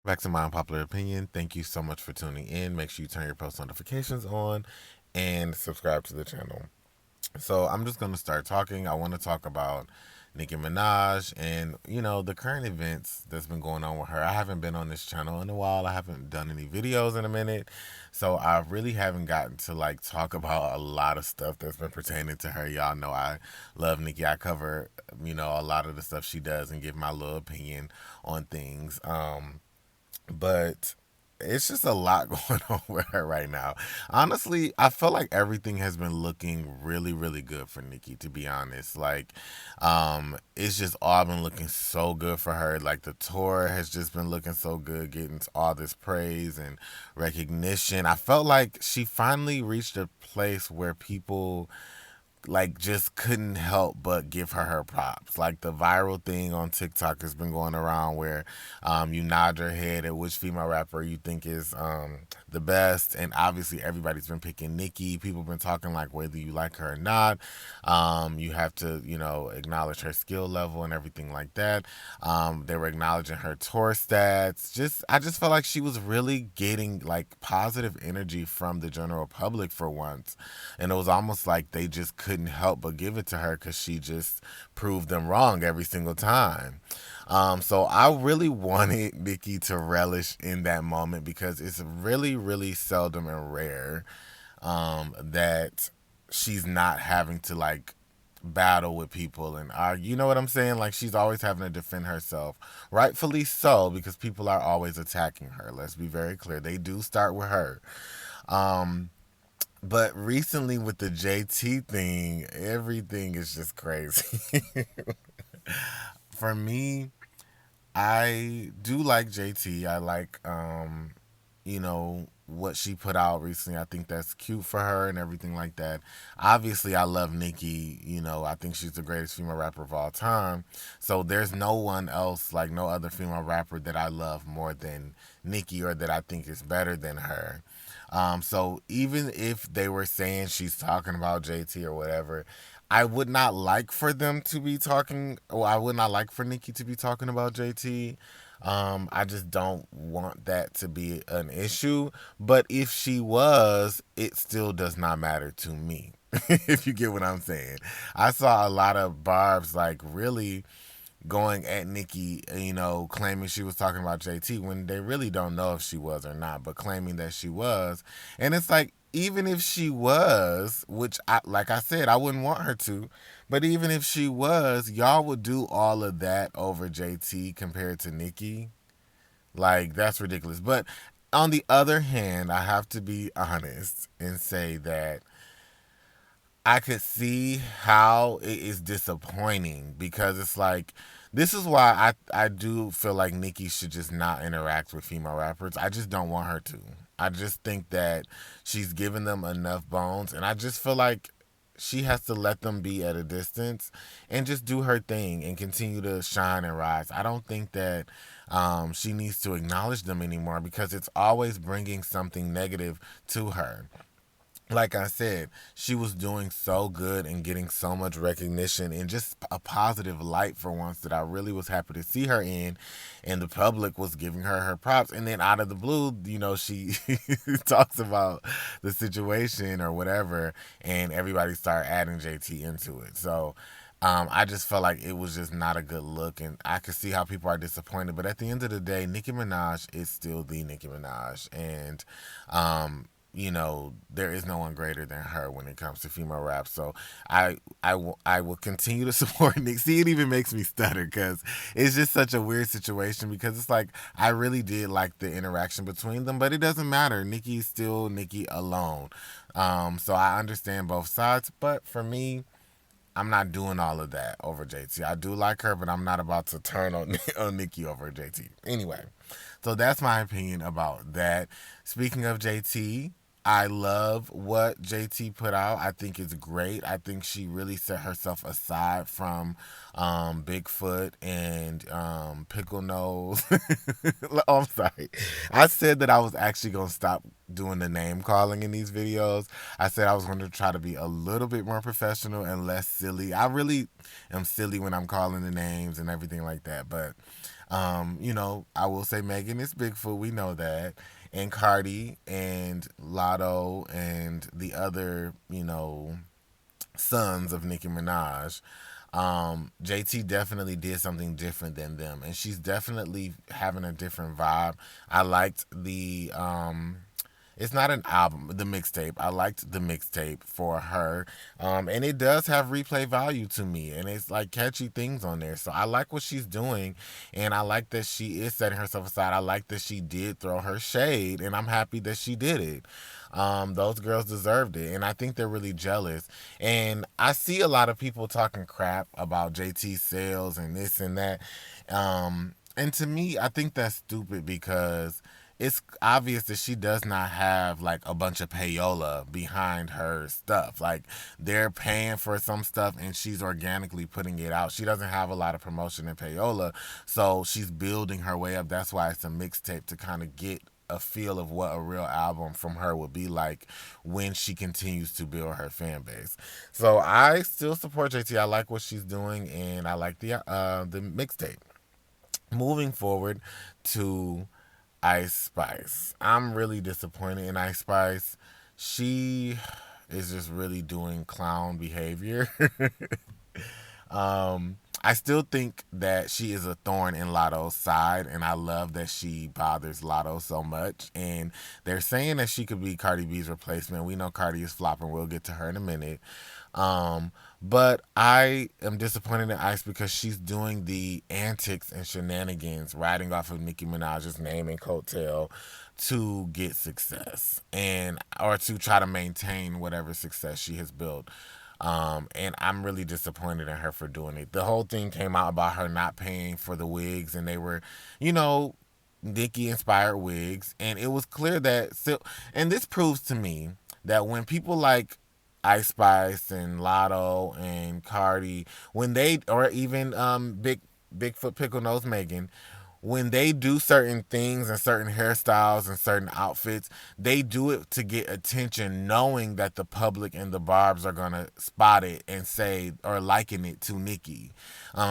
Back to my unpopular opinion. Thank you so much for tuning in. Make sure you turn your post notifications on and subscribe to the channel. So I'm just gonna start talking. I want to talk about Nicki Minaj and the current events that's been going on with her. I haven't been on this channel in a while. I haven't done any videos in a minute, so I really haven't gotten to like talk about a lot of stuff that's been pertaining to her. Y'all know I love Nicki. I cover a lot of the stuff she does and give my little opinion on things. But it's just a lot going on with her right now. Honestly, I feel like everything has been looking really, really good for Nikki, to be honest. Like, it's just all been looking so good for her. Like the tour has just been looking so good, getting all this praise and recognition. I felt like she finally reached a place where people like just couldn't help but give her props. Like the viral thing on TikTok has been going around where you nod your head at which female rapper you think is the best, and obviously everybody's been picking Nicki. People have been talking like whether you like her or not, you have to acknowledge her skill level and everything like that. They were acknowledging her tour stats. I just felt like she was really getting like positive energy from the general public for once, and it was almost like they just couldn't help but give it to her because she just proved them wrong every single time. So I really wanted Nikki to relish in that moment because it's really, really seldom and rare that she's not having to like battle with people and argue. You know what I'm saying? Like she's always having to defend herself, rightfully so, because people are always attacking her. Let's be very clear. They do start with her. Um, but recently with the JT thing, everything is just crazy. For me, I do like JT. I like what she put out recently. I think that's cute for her and everything like that. Obviously, I love Nicki. I think she's the greatest female rapper of all time. So there's no one else, like no other female rapper that I love more than Nicki or that I think is better than her. So even if they were saying she's talking about JT or whatever, I would not like for them to be talking, or I would not like for Nicki to be talking about JT. I just don't want that to be an issue. But if she was, it still does not matter to me. If you get what I'm saying. I saw a lot of barbs like really going at Nikki, claiming she was talking about JT when they really don't know if she was or not, but claiming that she was. And it's like, even if she was, which like I said, I wouldn't want her to, but even if she was, y'all would do all of that over JT compared to Nikki. Like, that's ridiculous. But on the other hand, I have to be honest and say that I could see how it is disappointing because it's like this is why I do feel like Nicki should just not interact with female rappers. I just don't want her to. I just think that she's given them enough bones, and I just feel like she has to let them be at a distance and just do her thing and continue to shine and rise. I don't think that she needs to acknowledge them anymore because it's always bringing something negative to her. Like I said, she was doing so good and getting so much recognition and just a positive light for once that I really was happy to see her in, and the public was giving her props. And then out of the blue, she talks about the situation or whatever, and everybody started adding JT into it. So I just felt like it was just not a good look, and I could see how people are disappointed. But at the end of the day, Nicki Minaj is still the Nicki Minaj, and there is no one greater than her when it comes to female rap. So I will continue to support Nick. See, it even makes me stutter because it's just such a weird situation because it's like I really did like the interaction between them, but it doesn't matter. Nicki's still Nicki alone. So I understand both sides, but for me, I'm not doing all of that over JT. I do like her, but I'm not about to turn on on Nicki over JT. Anyway, so that's my opinion about that. Speaking of JT, I love what JT put out. I think it's great. I think she really set herself aside from Bigfoot and Pickle Nose. Oh, I'm sorry. I said that I was actually going to stop doing the name calling in these videos. I said I was going to try to be a little bit more professional and less silly. I really am silly when I'm calling the names and everything like that. But I will say Megan is Bigfoot. We know that. And Cardi and Latto and the other, sons of Nicki Minaj. JT definitely did something different than them, and she's definitely having a different vibe. I liked the it's not an album, the mixtape. I liked the mixtape for her. And it does have replay value to me. And it's like catchy things on there. So I like what she's doing. And I like that she is setting herself aside. I like that she did throw her shade. And I'm happy that she did it. Those girls deserved it. And I think they're really jealous. And I see a lot of people talking crap about JT's sales and this and that. And to me, I think that's stupid because it's obvious that she does not have like a bunch of payola behind her stuff. Like they're paying for some stuff and she's organically putting it out. She doesn't have a lot of promotion and payola, so she's building her way up. That's why it's a mixtape to kind of get a feel of what a real album from her would be like when she continues to build her fan base. So I still support JT. I like what she's doing and I like the mixtape. Moving forward to Ice Spice. I'm really disappointed in Ice Spice. She is just really doing clown behavior. I still think that she is a thorn in Lotto's side, and I love that she bothers Lotto so much. And they're saying that she could be Cardi B's replacement. We know Cardi is flopping. We'll get to her in a minute. But I am disappointed in Ice because she's doing the antics and shenanigans, riding off of Nicki Minaj's name and coattail to get success and or to try to maintain whatever success she has built. And I'm really disappointed in her for doing it. The whole thing came out about her not paying for the wigs, and they were, you know, Nicki inspired wigs, and it was clear that. So, and this proves to me that when people like Ice Spice and Lotto and Cardi, when they or even Bigfoot Pickle Nose Megan, when they do certain things and certain hairstyles and certain outfits, they do it to get attention, knowing that the public and the barbs are gonna spot it and say or liken it to Nicki.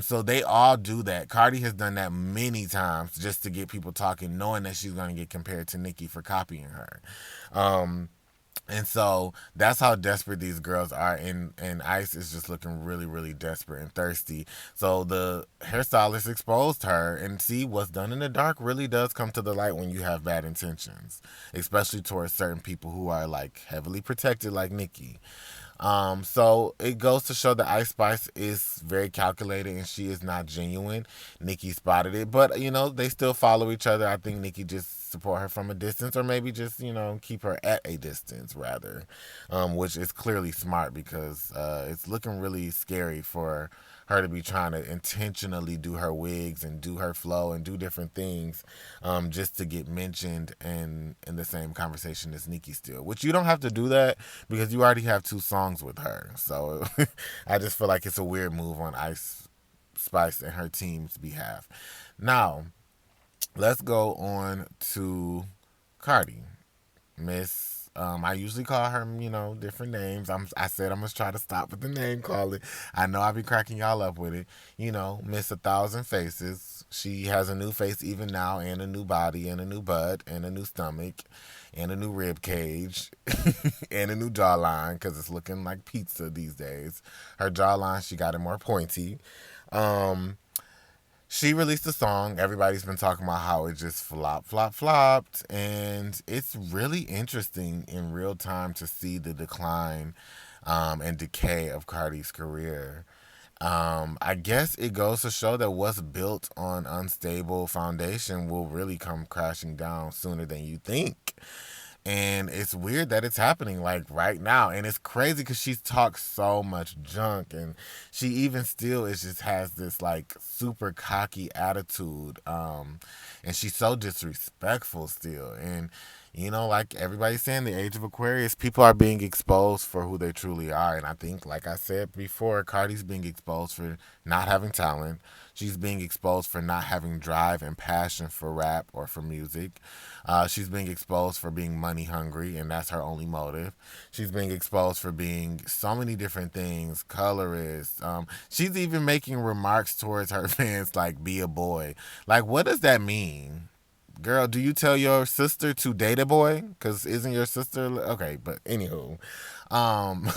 So they all do that. Cardi has done that many times just to get people talking, knowing that she's gonna get compared to Nicki for copying her. And so that's how desperate these girls are, and Ice is just looking really, really desperate and thirsty. So the hairstylist exposed her, and see, what's done in the dark really does come to the light when you have bad intentions, especially towards certain people who are like heavily protected, like Nicki. So it goes to show that Ice Spice is very calculated and she is not genuine. Nicki spotted it, but they still follow each other. I think Nicki just support her from a distance, or maybe just keep her at a distance rather, which is clearly smart because it's looking really scary for her to be trying to intentionally do her wigs and do her flow and do different things, just to get mentioned in the same conversation as Nicki still. Which you don't have to do that because you already have 2 songs with her. So I just feel like it's a weird move on Ice Spice and her team's behalf. Now, let's go on to Cardi. Miss, I usually call her, different names. I said I'm gonna try to stop with the name calling. I know I be cracking y'all up with it. Miss A Thousand Faces. She has a new face even now, and a new body, and a new butt, and a new stomach, and a new rib cage, and a new jawline because it's looking like pizza these days. Her jawline, she got it more pointy. Um, she released a song. Everybody's been talking about how it just flopped. And it's really interesting in real time to see the decline and decay of Cardi's career. I guess it goes to show that what's built on unstable foundation will really come crashing down sooner than you think. And it's weird that it's happening like right now, and it's crazy because she's talked so much junk, and she even still is just has this like super cocky attitude, and she's so disrespectful still. And like everybody's saying, the age of Aquarius, people are being exposed for who they truly are. And I think, like I said before, Cardi's being exposed for not having talent. She's being exposed for not having drive and passion for rap or for music. She's being exposed for being money hungry, and that's her only motive. She's being exposed for being so many different things, colorist. She's even making remarks towards her fans like, be a boy. Like, what does that mean? Girl, do you tell your sister to date a boy? Because isn't your sister okay? But anywho, um,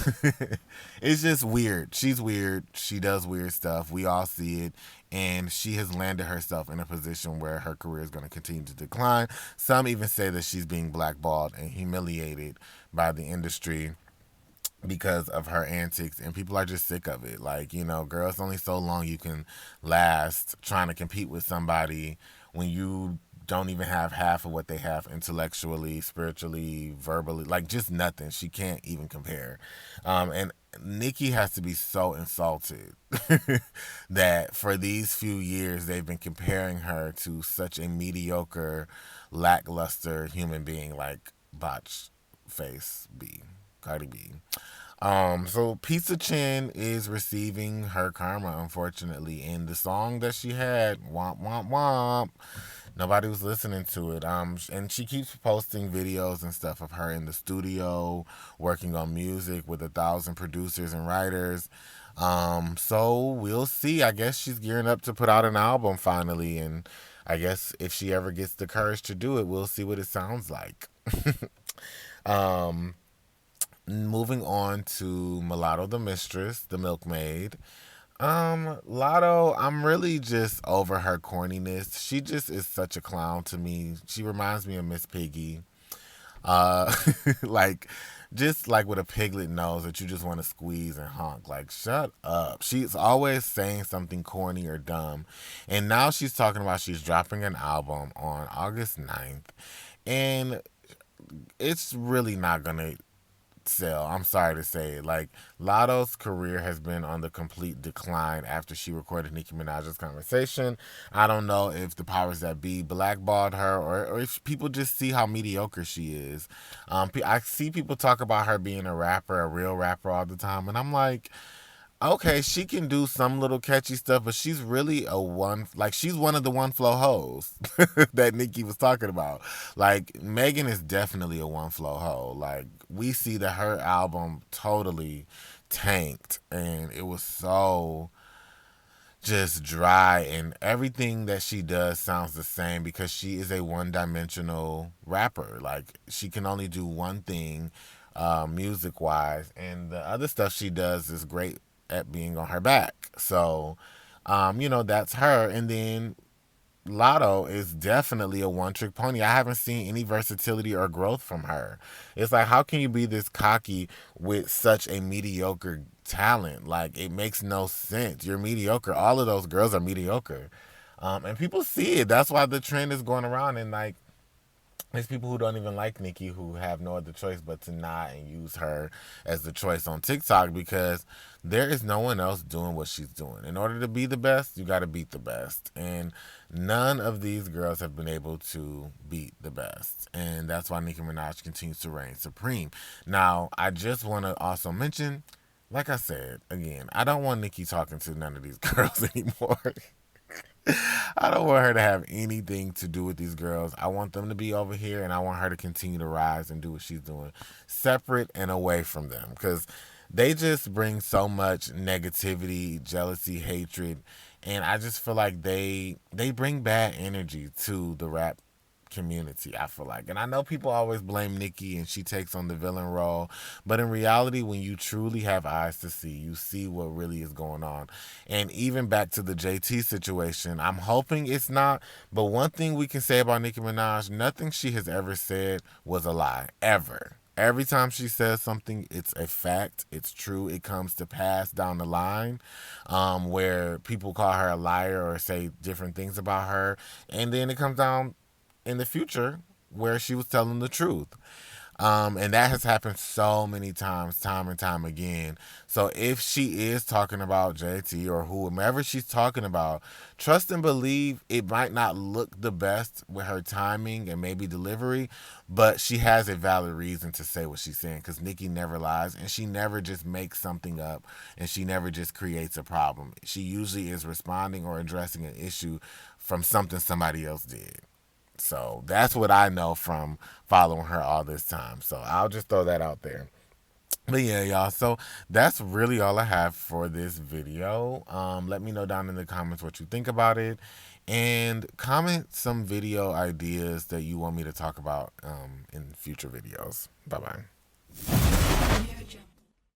it's just weird. She's weird. She does weird stuff. We all see it, and she has landed herself in a position where her career is going to continue to decline. Some even say that she's being blackballed and humiliated by the industry because of her antics, and people are just sick of it. Like, girl, it's only so long you can last trying to compete with somebody when you don't even have half of what they have intellectually, spiritually, verbally, like just nothing. She can't even compare. And Nikki has to be so insulted that for these few years they've been comparing her to such a mediocre, lackluster human being like Botch Face B, Cardi B. So Pizza Chin is receiving her karma, unfortunately, and the song that she had, Womp Womp Womp, nobody was listening to it. And she keeps posting videos and stuff of her in the studio working on music with 1,000 producers and writers. So we'll see. I guess she's gearing up to put out an album finally, and I guess if she ever gets the courage to do it, we'll see what it sounds like. um, Moving on to Mulatto the Mistress, the milkmaid. Lotto, I'm really just over her corniness. She just is such a clown to me. She reminds me of Miss Piggy. Uh, like, just like with a piglet nose that you just want to squeeze and honk. Like, shut up. She's always saying something corny or dumb. And now she's talking about she's dropping an album on August 9th. And it's really not going to sell. I'm sorry to say it. Like, Lotto's career has been on the complete decline after she recorded Nicki Minaj's Conversation. I don't know if the powers that be blackballed her, or if people just see how mediocre she is. I see people talk about her being a rapper, a real rapper all the time, and I'm like, okay, she can do some little catchy stuff, but she's really she's one of the one flow hoes that Nikki was talking about. Like, Megan is definitely a one flow hoe. Like, we see that her album totally tanked, and it was so just dry, and everything that she does sounds the same because she is a one-dimensional rapper. Like, she can only do one thing, music wise, and the other stuff she does is great at being on her back. So that's her. And then Lotto is definitely a one trick pony. I haven't seen any versatility or growth from her. It's like, how can you be this cocky with such a mediocre talent? Like, it makes no sense. You're mediocre. All of those girls are mediocre. And people see it. That's why the trend is going around. And, like, there's people who don't even like Nikki who have no other choice but to nod and use her as the choice on TikTok because there is no one else doing what she's doing. In order to be the best, you got to beat the best. And none of these girls have been able to beat the best. And that's why Nicki Minaj continues to reign supreme. Now, I just want to also mention, like I said, again, I don't want Nicki talking to none of these girls anymore. I don't want her to have anything to do with these girls. I want them to be over here, and I want her to continue to rise and do what she's doing, separate and away from them, because they just bring so much negativity, jealousy, hatred, and I just feel like they bring bad energy to the rap community, I feel like. And I know people always blame Nikki and she takes on the villain role, but in reality, when you truly have eyes to see, you see what really is going on. And even back to the JT situation, I'm hoping it's not, but one thing we can say about Nicki Minaj, nothing she has ever said was a lie, ever. Every time she says something, it's a fact, it's true, it comes to pass down the line, where people call her a liar or say different things about her, and then it comes down in the future where she was telling the truth. And that has happened so many times, time and time again. So if she is talking about JT or whomever she's talking about, trust and believe it might not look the best with her timing and maybe delivery, but she has a valid reason to say what she's saying, because Nikki never lies and she never just makes something up and she never just creates a problem. She usually is responding or addressing an issue from something somebody else did. So that's what I know from following her all this time. So I'll just throw that out there. But yeah, y'all. So that's really all I have for this video. Let me know down in the comments what you think about it, and comment some video ideas that you want me to talk about in future videos. Bye bye.